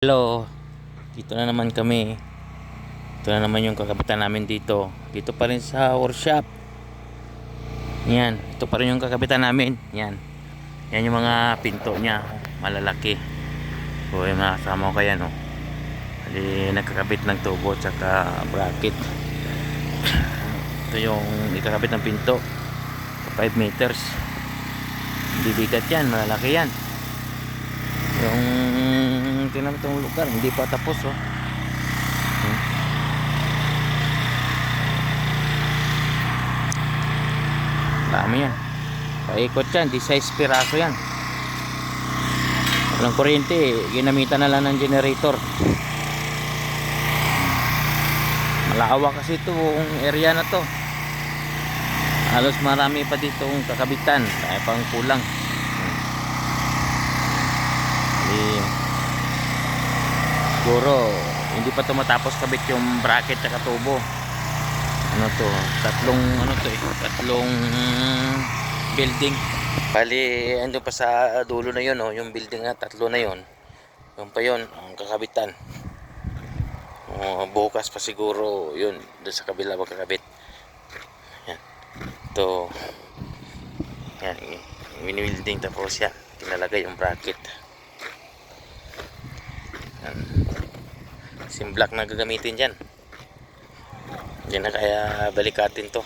Hello, dito na naman kami. Ito na naman yung kakabitan namin dito. Dito pa rin sa workshop. Yan, ito pa rin yung kakabitan namin. Yan. Yan yung mga pinto niya, malalaki. So, yung mga kasama ko kaya no. Hali nagkakabit ng tubo tsaka bracket. Ito yung ikakabit ng pinto. 5 meters. Bibigat yan, malalaki yan. Yung tingnan mo itong lugar, hindi pa tapos oh. Dami yan. Paikot yan, 16 piraso yan. Walang kuryente, ginamitan na lang ng generator. Malawak kasi itong area na to. Halos marami pa dito ang kakabitan, dahil pang kulang. Siguro hindi pa tumatapos kabit yung bracket at tubo. Ano to, tatlong building. Bali ando pa sa dulo na yun oh, yung building na tatlo na yun. Yung pa yun ang kakabitan. Bukas pa siguro yun doon sa kabila magkakabit. Yan. Ito yan, mini-building tapos yan tinalagay yung bracket. Yan. Simblak na gagamitin dyan. Yan na kaya balikatin to.